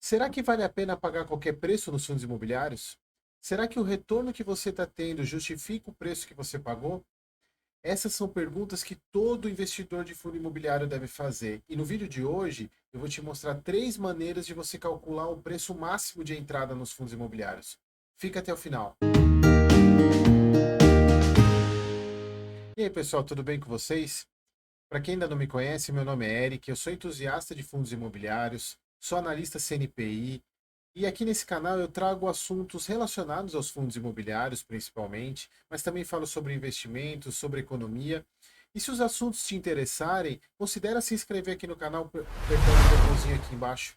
Será que vale a pena pagar qualquer preço nos fundos imobiliários? Será que o retorno que você está tendo justifica o preço que você pagou? Essas são perguntas que todo investidor de fundo imobiliário deve fazer. E no vídeo de hoje, eu vou te mostrar 3 maneiras de você calcular o preço máximo de entrada nos fundos imobiliários. Fica até o final. E aí, pessoal, tudo bem com vocês? Para quem ainda não me conhece, meu nome é Eric, eu sou entusiasta de fundos imobiliários, sou analista CNPI e aqui nesse canal eu trago assuntos relacionados aos fundos imobiliários, principalmente, mas também falo sobre investimentos, sobre economia. E se os assuntos te interessarem, considere se inscrever aqui no canal apertando o botãozinho aqui embaixo.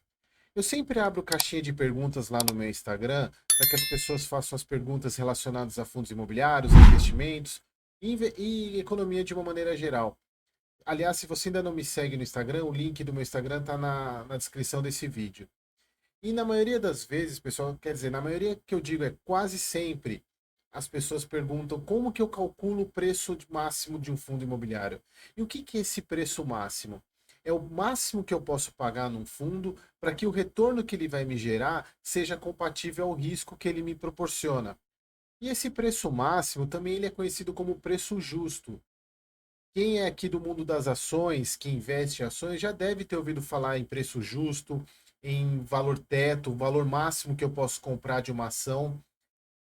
Eu sempre abro caixinha de perguntas lá no meu Instagram para que as pessoas façam as perguntas relacionadas a fundos imobiliários, investimentos e economia de uma maneira geral. Aliás, se você ainda não me segue no Instagram, o link do meu Instagram está na descrição desse vídeo. E na maioria das vezes, pessoal, quer dizer, na maioria que eu digo é quase sempre, as pessoas perguntam como que eu calculo o preço máximo de um fundo imobiliário. E o que que é esse preço máximo? É o máximo que eu posso pagar num fundo para que o retorno que ele vai me gerar seja compatível ao risco que ele me proporciona. E esse preço máximo também ele é conhecido como preço justo. Quem é aqui do mundo das ações, que investe em ações, já deve ter ouvido falar em preço justo, em valor teto, o valor máximo que eu posso comprar de uma ação.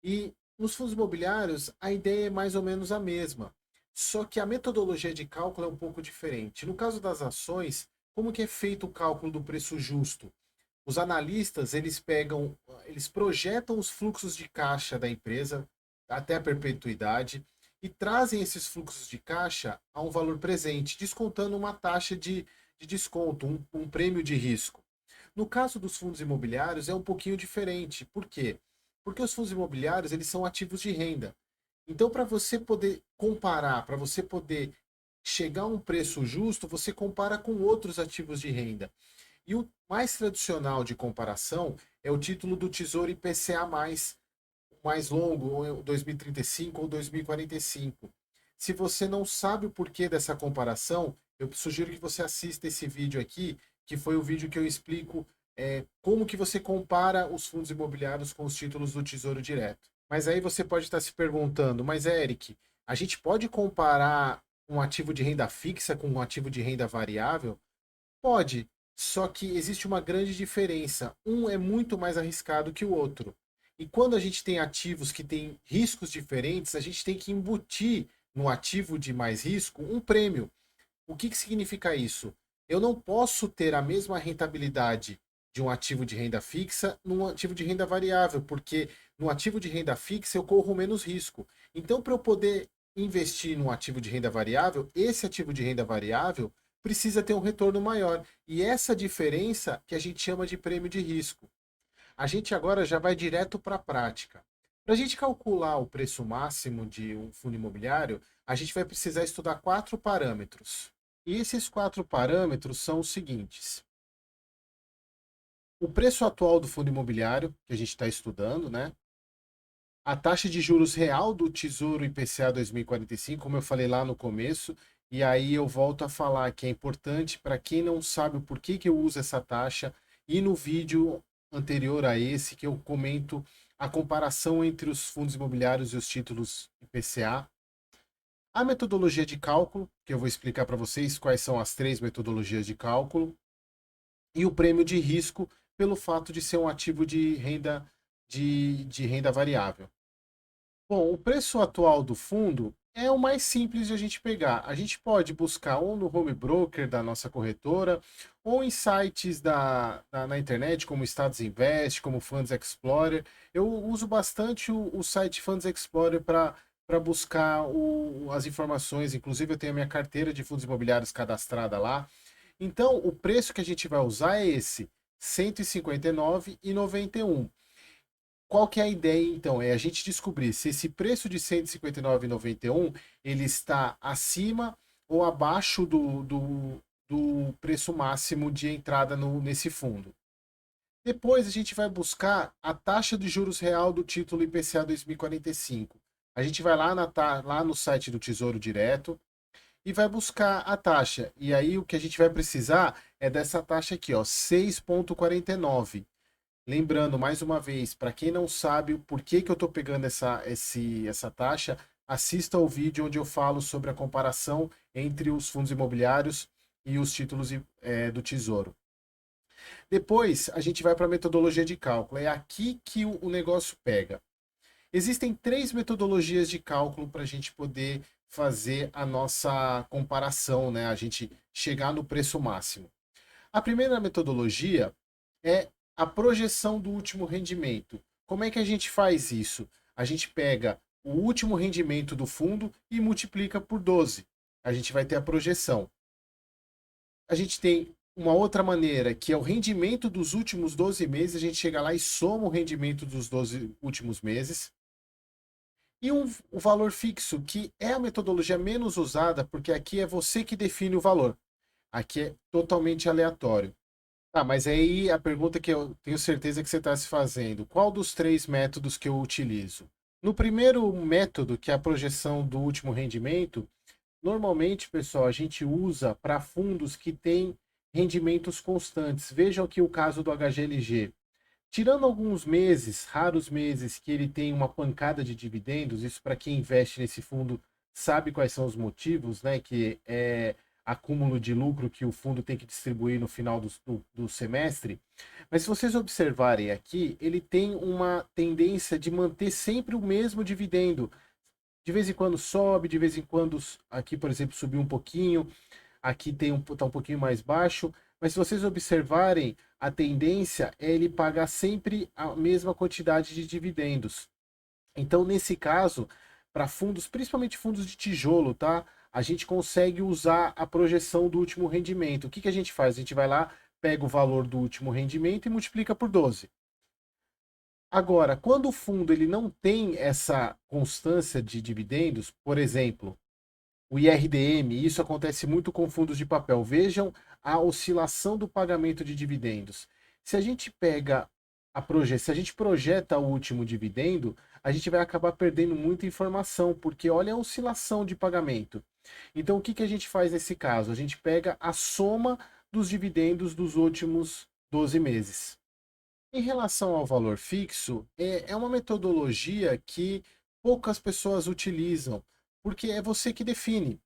E nos fundos imobiliários, a ideia é mais ou menos a mesma. Só que a metodologia de cálculo é um pouco diferente. No caso das ações, como que é feito o cálculo do preço justo? Os analistas, eles projetam os fluxos de caixa da empresa até a perpetuidade e trazem esses fluxos de caixa a um valor presente, descontando uma taxa de desconto, um prêmio de risco. No caso dos fundos imobiliários é um pouquinho diferente. Por quê? Porque os fundos imobiliários, eles são ativos de renda. Então, para você poder comparar, para você poder chegar a um preço justo, você compara com outros ativos de renda. E o mais tradicional de comparação é o título do Tesouro IPCA+, mais longo, ou 2035 ou 2045. Se você não sabe o porquê dessa comparação, eu sugiro que você assista esse vídeo aqui, que foi o vídeo que eu explico como que você compara os fundos imobiliários com os títulos do Tesouro Direto. Mas aí você pode estar se perguntando, mas Eric, a gente pode comparar um ativo de renda fixa com um ativo de renda variável? Pode, só que existe uma grande diferença. Um é muito mais arriscado que o outro. E quando a gente tem ativos que têm riscos diferentes, a gente tem que embutir no ativo de mais risco um prêmio. O que, que significa isso? Eu não posso ter a mesma rentabilidade de um ativo de renda fixa num ativo de renda variável, porque no ativo de renda fixa eu corro menos risco. Então, para eu poder investir num ativo de renda variável, esse ativo de renda variável precisa ter um retorno maior. E essa diferença que a gente chama de prêmio de risco. A gente agora já vai direto para a prática. Para a gente calcular o preço máximo de um fundo imobiliário, a gente vai precisar estudar 4 parâmetros. E esses 4 parâmetros são os seguintes: o preço atual do fundo imobiliário, que a gente está estudando, né? A taxa de juros real do Tesouro IPCA 2045, como eu falei lá no começo, e aí eu volto a falar que é importante para quem não sabe o porquê que eu uso essa taxa, e no vídeo anterior a esse que eu comento a comparação entre os fundos imobiliários e os títulos IPCA. A metodologia de cálculo, que eu vou explicar para vocês quais são as 3 metodologias de cálculo, e o prêmio de risco pelo fato de ser um ativo de renda variável. Bom, o preço atual do fundo é o mais simples de a gente pegar. A gente pode buscar ou no home broker da nossa corretora, ou em sites na internet, como Status Invest, como Funds Explorer. Eu uso bastante o site Funds Explorer para buscar as informações. Inclusive, eu tenho a minha carteira de fundos imobiliários cadastrada lá. Então, o preço que a gente vai usar é esse, R$ 159,91. Qual que é a ideia, então? É a gente descobrir se esse preço de R$ 159,91 ele está acima ou abaixo do preço máximo de entrada nesse fundo. Depois a gente vai buscar a taxa de juros real do título IPCA 2045. A gente vai lá no site do Tesouro Direto e vai buscar a taxa. E aí o que a gente vai precisar é dessa taxa aqui, ó, 6,49. Lembrando, mais uma vez, para quem não sabe o porquê que eu estou pegando essa taxa, assista ao vídeo onde eu falo sobre a comparação entre os fundos imobiliários e os títulos do Tesouro. Depois, a gente vai para a metodologia de cálculo. É aqui que o negócio pega. Existem três metodologias de cálculo para a gente poder fazer a nossa comparação, né? A gente chegar no preço máximo. A primeira metodologia é a projeção do último rendimento. Como é que a gente faz isso? A gente pega o último rendimento do fundo e multiplica por 12. A gente vai ter a projeção. A gente tem uma outra maneira, que é o rendimento dos últimos 12 meses. A gente chega lá e soma o rendimento dos 12 últimos meses. E o valor fixo, que é a metodologia menos usada, porque aqui é você que define o valor. Aqui é totalmente aleatório. Ah, mas aí a pergunta que eu tenho certeza que você está se fazendo: qual dos três métodos que eu utilizo? No primeiro método, que é a projeção do último rendimento, normalmente, pessoal, a gente usa para fundos que têm rendimentos constantes. Vejam aqui o caso do HGLG. Tirando alguns meses, raros meses, que ele tem uma pancada de dividendos, isso para quem investe nesse fundo sabe quais são os motivos, né? Que é acúmulo de lucro que o fundo tem que distribuir no final do semestre. Mas se vocês observarem aqui, ele tem uma tendência de manter sempre o mesmo dividendo. De vez em quando sobe, de vez em quando, aqui, por exemplo, subiu um pouquinho, aqui tá um pouquinho mais baixo, mas se vocês observarem, a tendência é ele pagar sempre a mesma quantidade de dividendos. Então, nesse caso, para fundos, principalmente fundos de tijolo, tá? A gente consegue usar a projeção do último rendimento. O que que a gente faz? A gente vai lá, pega o valor do último rendimento e multiplica por 12. Agora, quando o fundo ele não tem essa constância de dividendos, por exemplo, o IRDM, isso acontece muito com fundos de papel. Vejam a oscilação do pagamento de dividendos. Se a gente pega se a gente projeta o último dividendo, a gente vai acabar perdendo muita informação, porque olha a oscilação de pagamento. Então, o que que a gente faz nesse caso? A gente pega a soma dos dividendos dos últimos 12 meses. Em relação ao valor fixo, é uma metodologia que poucas pessoas utilizam, porque é você que define.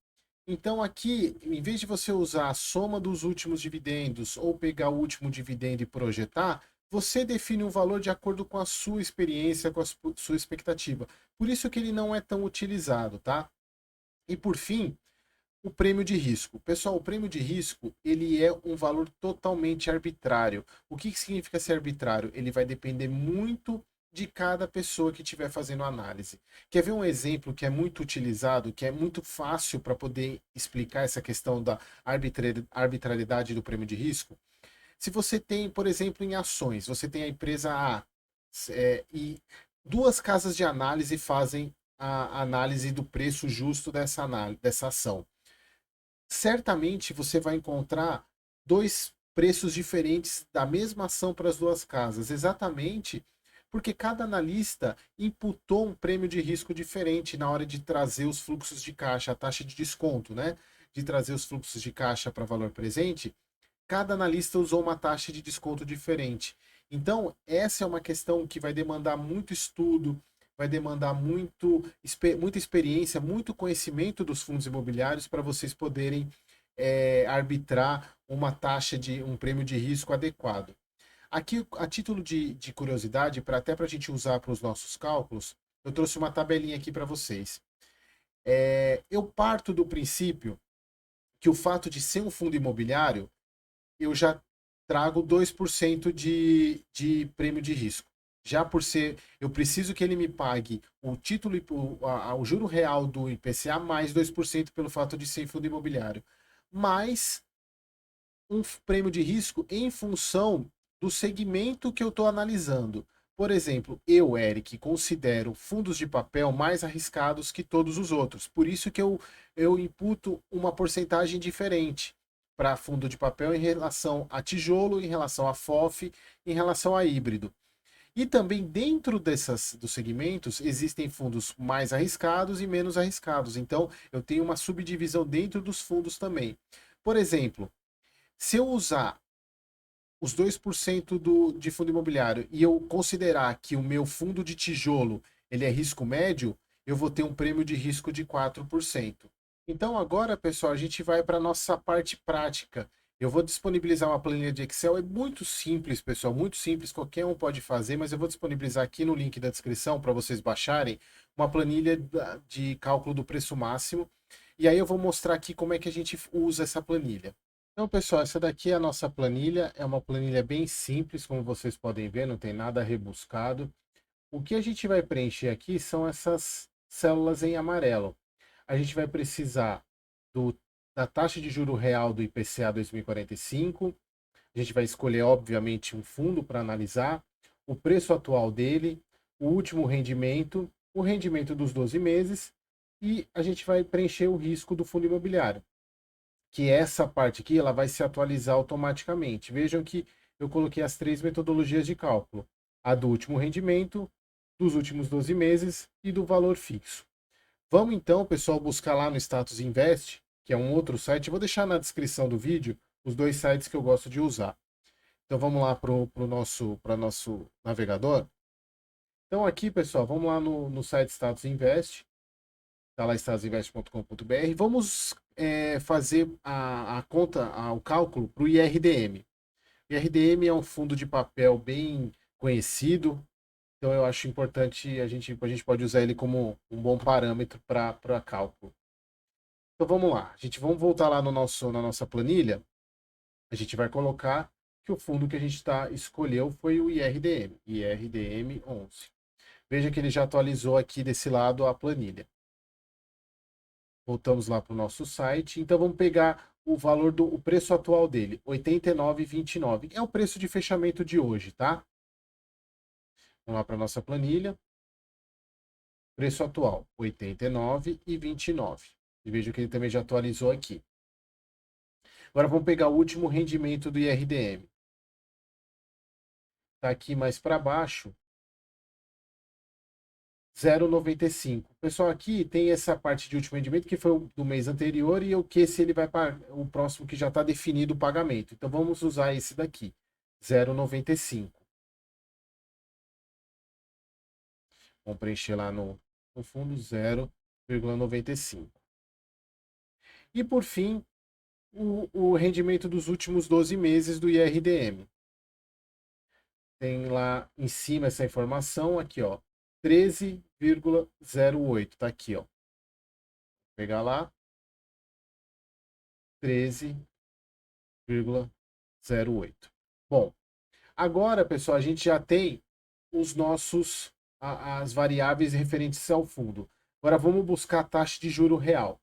Então, aqui, em vez de você usar a soma dos últimos dividendos ou pegar o último dividendo e projetar, você define um valor de acordo com a sua experiência, com a sua expectativa. Por isso que ele não é tão utilizado, tá? E por fim, o prêmio de risco. Pessoal, o prêmio de risco, ele é um valor totalmente arbitrário. O que significa ser arbitrário? Ele vai depender muito de cada pessoa que estiver fazendo a análise. Quer ver um exemplo que é muito utilizado, que é muito fácil para poder explicar essa questão da arbitrariedade do prêmio de risco? Se você tem, por exemplo, em ações, você tem a empresa A, e duas casas de análise fazem a análise do preço justo dessa ação. Certamente você vai encontrar dois preços diferentes da mesma ação para as duas casas, exatamente porque cada analista imputou um prêmio de risco diferente na hora de trazer os fluxos de caixa, a taxa de desconto, né? De trazer os fluxos de caixa para valor presente, cada analista usou uma taxa de desconto diferente. Então, essa é uma questão que vai demandar muito estudo, vai demandar muita experiência, muito conhecimento dos fundos imobiliários para vocês poderem arbitrar uma taxa de um prêmio de risco adequado. Aqui, a título de curiosidade, até para a gente usar para os nossos cálculos, eu trouxe uma tabelinha aqui para vocês. Eu parto do princípio que o fato de ser um fundo imobiliário, eu já trago 2% de prêmio de risco. Já por ser, eu preciso que ele me pague o título, o juro real do IPCA mais 2% pelo fato de ser fundo imobiliário. Mais um prêmio de risco em função do segmento que eu estou analisando. Por exemplo, eu, Eric, considero fundos de papel mais arriscados que todos os outros. Por isso que eu imputo uma porcentagem diferente para fundo de papel em relação a tijolo, em relação a FOF, em relação a híbrido. E também dentro dos segmentos existem fundos mais arriscados e menos arriscados. Então eu tenho uma subdivisão dentro dos fundos também. Por exemplo, se eu usar os 2% de fundo imobiliário e eu considerar que o meu fundo de tijolo ele é risco médio, eu vou ter um prêmio de risco de 4%. Então agora, pessoal, a gente vai para a nossa parte prática. Eu vou disponibilizar uma planilha de Excel, é muito simples, pessoal, muito simples, qualquer um pode fazer, mas eu vou disponibilizar aqui no link da descrição para vocês baixarem uma planilha de cálculo do preço máximo. E aí eu vou mostrar aqui como é que a gente usa essa planilha. Então, pessoal, essa daqui é a nossa planilha, é uma planilha bem simples, como vocês podem ver, não tem nada rebuscado. O que a gente vai preencher aqui são essas células em amarelo. A gente vai precisar da taxa de juro real do IPCA 2045. A gente vai escolher, obviamente, um fundo para analisar, o preço atual dele, o último rendimento, o rendimento dos 12 meses e a gente vai preencher o risco do fundo imobiliário, que essa parte aqui ela vai se atualizar automaticamente. Vejam que eu coloquei as 3 metodologias de cálculo: a do último rendimento, dos últimos 12 meses e do valor fixo. Vamos então, pessoal, buscar lá no Status Invest, que é um outro site. Eu vou deixar na descrição do vídeo os dois sites que eu gosto de usar. Então vamos lá para o nosso navegador. Então aqui, pessoal, vamos lá no site Status Invest. Está lá statusinvest.com.br. Vamos fazer a conta, o cálculo para o IRDM. O IRDM é um fundo de papel bem conhecido, então eu acho importante, a gente pode usar ele como um bom parâmetro para cálculo. Então vamos lá, vamos voltar lá na nossa planilha, a gente vai colocar que o fundo que a gente escolheu foi o IRDM, IRDM 11. Veja que ele já atualizou aqui desse lado a planilha. Voltamos lá para o nosso site. Então vamos pegar o valor o preço atual dele, R$ 89,29. É o preço de fechamento de hoje, tá? Vamos lá para a nossa planilha. Preço atual, R$ 89,29. E veja que ele também já atualizou aqui. Agora vamos pegar o último rendimento do IRDM. Está aqui mais para baixo. 0,95. Pessoal, aqui tem essa parte de último rendimento que foi o do mês anterior e o que esse ele vai para o próximo que já está definido o pagamento. Então vamos usar esse daqui, 0,95. Vamos preencher lá no fundo 0,95. E por fim, o rendimento dos últimos 12 meses do IRDM. Tem lá em cima essa informação aqui, ó, 13,08. Tá aqui, ó. Vou pegar lá. 13,08. Bom, agora, pessoal, a gente já tem as variáveis referentes ao fundo. Agora vamos buscar a taxa de juro real.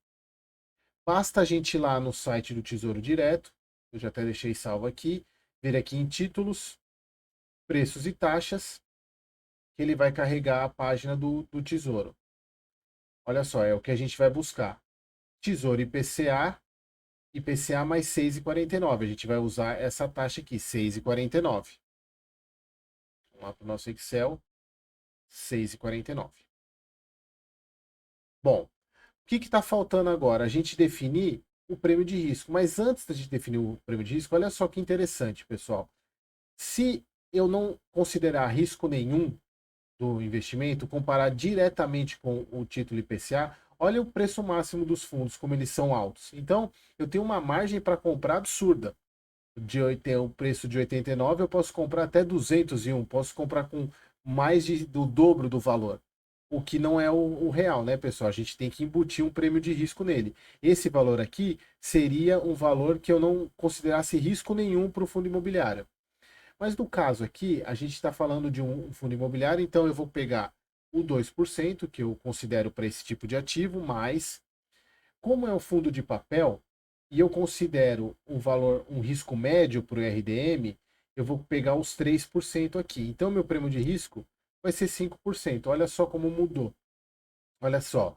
Basta a gente ir lá no site do Tesouro Direto, eu já até deixei salvo aqui, vir aqui em títulos, preços e taxas, que ele vai carregar a página do Tesouro. Olha só, é o que a gente vai buscar. Tesouro IPCA mais 6,49. A gente vai usar essa taxa aqui, 6,49. Vamos lá para o nosso Excel, 6,49. Bom, o que está faltando agora? A gente definir o prêmio de risco. Mas antes da gente definir o prêmio de risco, olha só que interessante, pessoal. Se eu não considerar risco nenhum do investimento, comparar diretamente com o título IPCA, olha o preço máximo dos fundos, como eles são altos. Então, eu tenho uma margem para comprar absurda. O preço de 89, eu posso comprar até 201, posso comprar com mais do dobro do valor. O que não é o real, né, pessoal? A gente tem que embutir um prêmio de risco nele. Esse valor aqui seria um valor que eu não considerasse risco nenhum para o fundo imobiliário. Mas no caso aqui, a gente está falando de um fundo imobiliário, então eu vou pegar o 2%, que eu considero para esse tipo de ativo, mas como é um fundo de papel e eu considero um risco médio para o RDM, eu vou pegar os 3% aqui. Então, meu prêmio de risco vai ser 5%. Olha só como mudou. Olha só.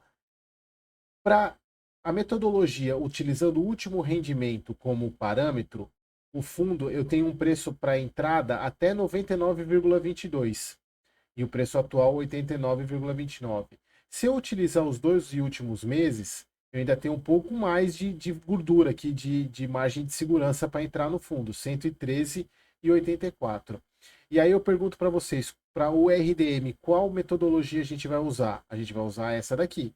Para a metodologia, utilizando o último rendimento como parâmetro, o fundo eu tenho um preço para entrada até 99,22 e o preço atual 89,29. Se eu utilizar os 2 últimos meses, eu ainda tenho um pouco mais de gordura aqui, de margem de segurança para entrar no fundo, 113,84. E aí eu pergunto para vocês, para o RDM, qual metodologia a gente vai usar? A gente vai usar essa daqui.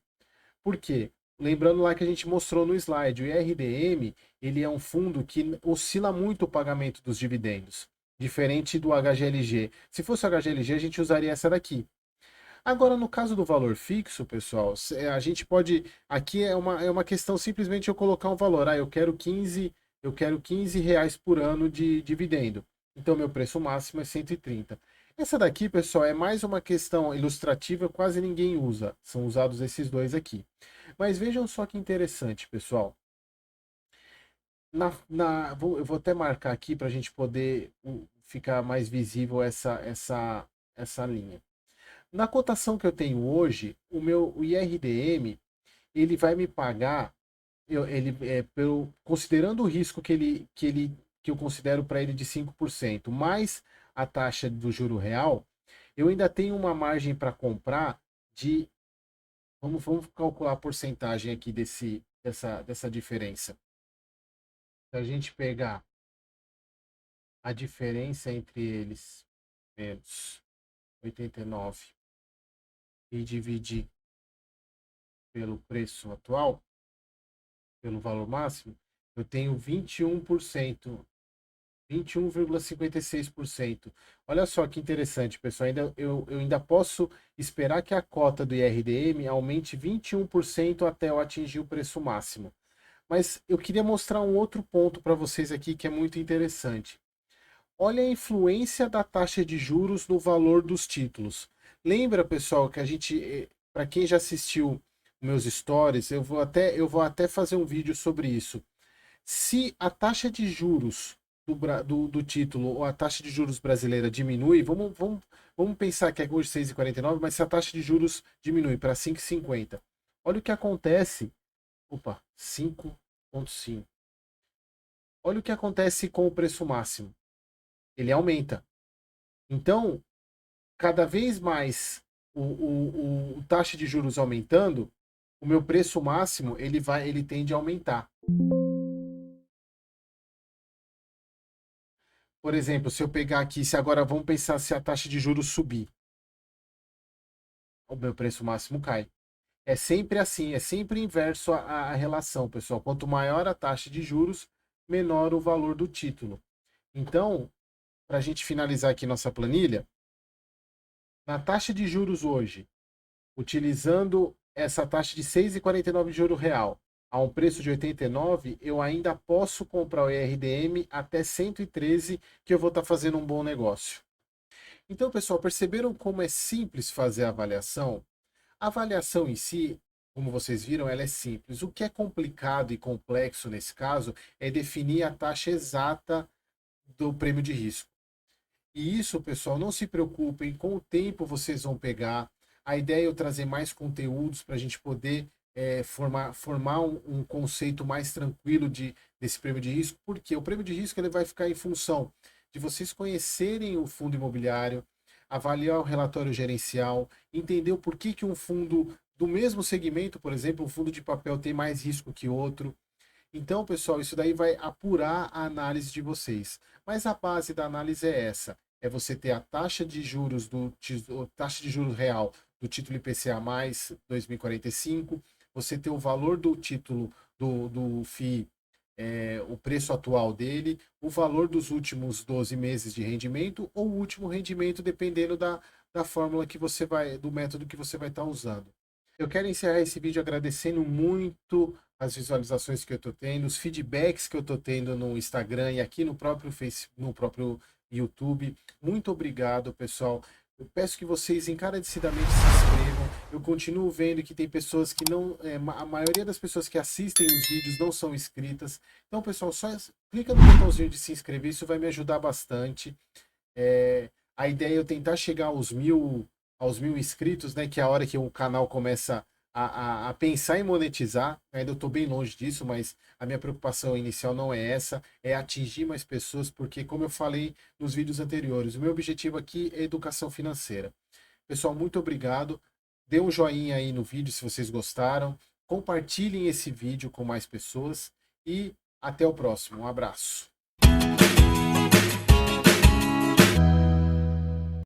Por quê? Lembrando lá que a gente mostrou no slide, o IRDM, ele é um fundo que oscila muito o pagamento dos dividendos, diferente do HGLG. Se fosse o HGLG, a gente usaria essa daqui. Agora, no caso do valor fixo, pessoal, a gente pode. Aqui é uma questão simplesmente eu colocar um valor. Ah, eu quero 15 reais por ano de dividendo. Então, meu preço máximo é 130. Essa daqui, pessoal, é mais uma questão ilustrativa, quase ninguém usa. São usados esses dois aqui. Mas vejam só que interessante, pessoal. Eu vou até marcar aqui para a gente poder ficar mais visível essa linha. Na cotação que eu tenho hoje, o IRDM, ele vai me pagar, considerando o risco que eu considero para ele de 5%, mais a taxa do juro real, eu ainda tenho uma margem para comprar de, vamos calcular a porcentagem aqui dessa diferença. Se a gente pegar a diferença entre eles, menos 89, e dividir pelo preço atual, pelo valor máximo, eu tenho 21%, 21,56%. Olha só que interessante, pessoal. Eu ainda posso esperar que a cota do IRDM aumente 21% até eu atingir o preço máximo. Mas eu queria mostrar um outro ponto para vocês aqui que é muito interessante. Olha a influência da taxa de juros no valor dos títulos. Lembra, pessoal, que a gente, para quem já assistiu meus stories, eu vou até fazer um vídeo sobre isso. Se a taxa de juros do título ou a taxa de juros brasileira diminui, vamos pensar que é hoje 6,49, mas se a taxa de juros diminui para 5,50, olha o que acontece. Opa, 5,5. Olha o que acontece com o preço máximo. Ele aumenta. Então, cada vez mais o taxa de juros aumentando, o meu preço máximo ele tende a aumentar. Por exemplo, se eu pegar aqui, se agora vamos pensar se a taxa de juros subir, o meu preço máximo cai. É sempre assim, é sempre inverso a relação, pessoal. Quanto maior a taxa de juros, menor o valor do título. Então, para a gente finalizar aqui nossa planilha, na taxa de juros hoje, utilizando essa taxa de 6,49 de juro real a um preço de 89, eu ainda posso comprar o IRDM até 113, que eu vou estar fazendo um bom negócio. Então, pessoal, perceberam como é simples fazer a avaliação? A avaliação em si, como vocês viram, ela é simples. O que é complicado e complexo nesse caso é definir a taxa exata do prêmio de risco. E isso, pessoal, não se preocupem, com o tempo vocês vão pegar. A ideia é eu trazer mais conteúdos para a gente poder formar um conceito mais tranquilo desse prêmio de risco, porque o prêmio de risco ele vai ficar em função de vocês conhecerem o fundo imobiliário, avaliar o relatório gerencial, entender o porquê que um fundo do mesmo segmento, por exemplo, um fundo de papel tem mais risco que outro. Então, pessoal, isso daí vai apurar a análise de vocês. Mas a base da análise é essa: é você ter a taxa de juros taxa de juros real do título IPCA mais 2045, você ter o valor do título do FII, o preço atual dele, o valor dos últimos 12 meses de rendimento ou o último rendimento, dependendo da fórmula que você vai, do método que você vai estar usando. Eu quero encerrar esse vídeo agradecendo muito as visualizações que eu estou tendo, os feedbacks que eu estou tendo no Instagram e aqui no próprio Facebook, no próprio YouTube. Muito obrigado, pessoal. Eu peço que vocês encarecidamente se inscrevam. Eu continuo vendo que tem pessoas que não. A maioria das pessoas que assistem os vídeos não são inscritas. Então, pessoal, só clica no botãozinho de se inscrever, isso vai me ajudar bastante. A ideia é eu tentar chegar aos mil inscritos, né? Que é a hora que o canal começa a pensar em monetizar. Ainda eu estou bem longe disso, mas a minha preocupação inicial não é essa, é atingir mais pessoas, porque, como eu falei nos vídeos anteriores, o meu objetivo aqui é educação financeira. Pessoal, muito obrigado. Dê um joinha aí no vídeo se vocês gostaram. compartilhem esse vídeo com mais pessoas e até o próximo. Um abraço.